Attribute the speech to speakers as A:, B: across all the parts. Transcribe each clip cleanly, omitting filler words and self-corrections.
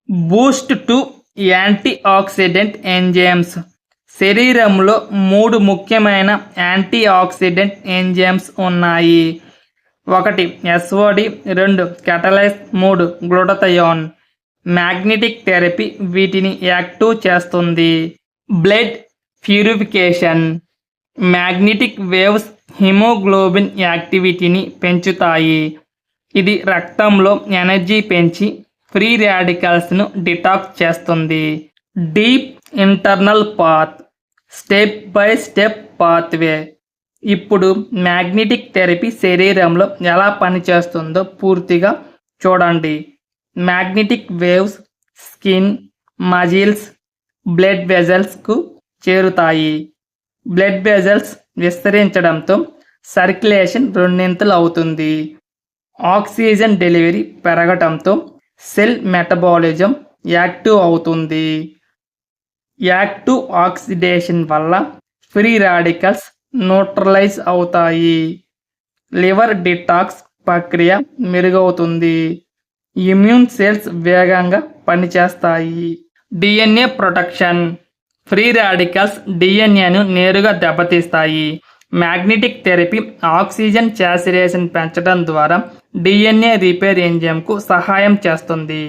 A: Boost to antioxidant enzymes. శరీరంలో 3 ముఖ్యమైన antioxidant enzymes ఉన్నాయి. 1 SOD, 2 catalase, 3 glutathione. Magnetic therapy వీటిని active చేస్తుంది. Blood purification. Magnetic waves haemoglobin యాక్టివిటీని పెంచుతాయి. ఇది రక్తంలో ఎనర్జీ పెంచి ఫ్రీ రాడికల్స్ను డిటాక్స్ చేస్తుంది. Deep internal path. Step by step pathway. ఇప్పుడు మ్యాగ్నెటిక్ థెరపీ శరీరంలో ఎలా పనిచేస్తుందో పూర్తిగా చూడండి. Magnetic waves skin, muscles, blood వెజల్స్కు చేరుతాయి. బ్లడ్ వెజల్స్ విస్తరించడంతో సర్క్యులేషన్ రెండింతలు అవుతుంది. ఆక్సిజన్ డెలివరీ పెరగటంతో సెల్ మెటబాలిజం యాక్టివ్ అవుతుంది. యాక్టివ్ ఆక్సిడేషన్ వల్ల ఫ్రీ రాడికల్స్ న్యూట్రలైజ్ అవుతాయి. లివర్ డిటాక్స్ ప్రక్రియ మెరుగవుతుంది. ఇమ్యూన్ సెల్స్ వేగంగా పనిచేస్తాయి. DNA protection. ఫ్రీ రాడికల్స్ డిఎన్ఏను నేరుగా దెబ్బతీస్తాయి. మ్యాగ్నెటిక్ థెరపీ ఆక్సిజన్ సాచురేషన్ పెంచడం ద్వారా డిఎన్ఏ రిపేర్ ఎంజైమ్కు సహాయం చేస్తుంది.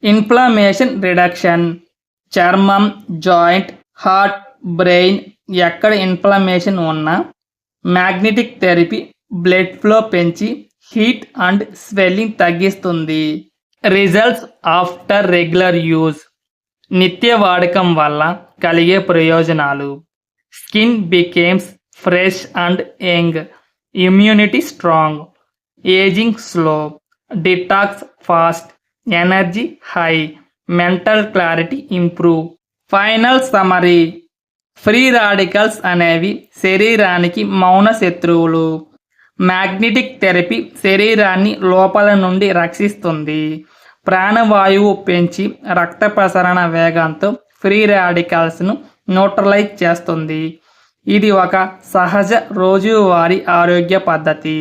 A: Inflammation reduction. చర్మం, జాయింట్, హార్ట్, బ్రెయిన్ ఎక్కడ ఇన్ఫ్లమేషన్ ఉన్నా మ్యాగ్నెటిక్ థెరపీ బ్లడ్ ఫ్లో పెంచి హీట్ అండ్ స్వెల్లింగ్ తగ్గిస్తుంది. Results after regular use. నిత్య వాడకం వల్ల కలిగే ప్రయోజనాలు. Skin becomes fresh and young. Immunity strong. Ageing slow. Detox fast. Energy high. Mental clarity improve. Final summary. Free radicals అనేవి శరీరానికి మౌన శత్రువులు. మ్యాగ్నెటిక్ థెరపీ శరీరాన్ని లోపల నుండి రక్షిస్తుంది. ప్రాణవాయువు పెంచి రక్త ప్రసరణ వేగంతో ఫ్రీ రాడికల్స్ను న్యూట్రలైజ్ చేస్తుంది. ఇది ఒక సహజ రోజువారీ ఆరోగ్య పద్ధతి.